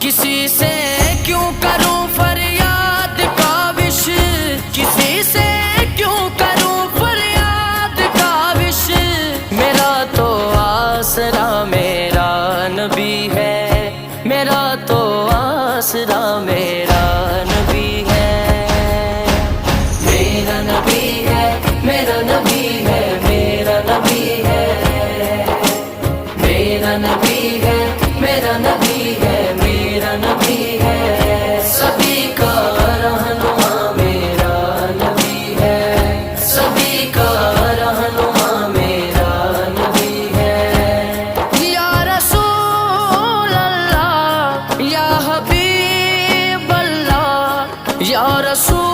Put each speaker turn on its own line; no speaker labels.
किसी से क्यों करूं फरियाद काविश, किसी से क्यों करूं फरियाद काविश। मेरा तो आसरा मेरा नबी है, मेरा तो आसरा मेरा नबी है। मेरा नबी है, मेरा नबी है, मेरा नबी है। मेरा नबी है, मेरा नबी है, मेरा नबी है। सभी का रहनुमा मेरा नबी है, सभी का रहनुमा मेरा नबी है। या रसूल अल्लाह, या हबीब अल्लाह, या रसूल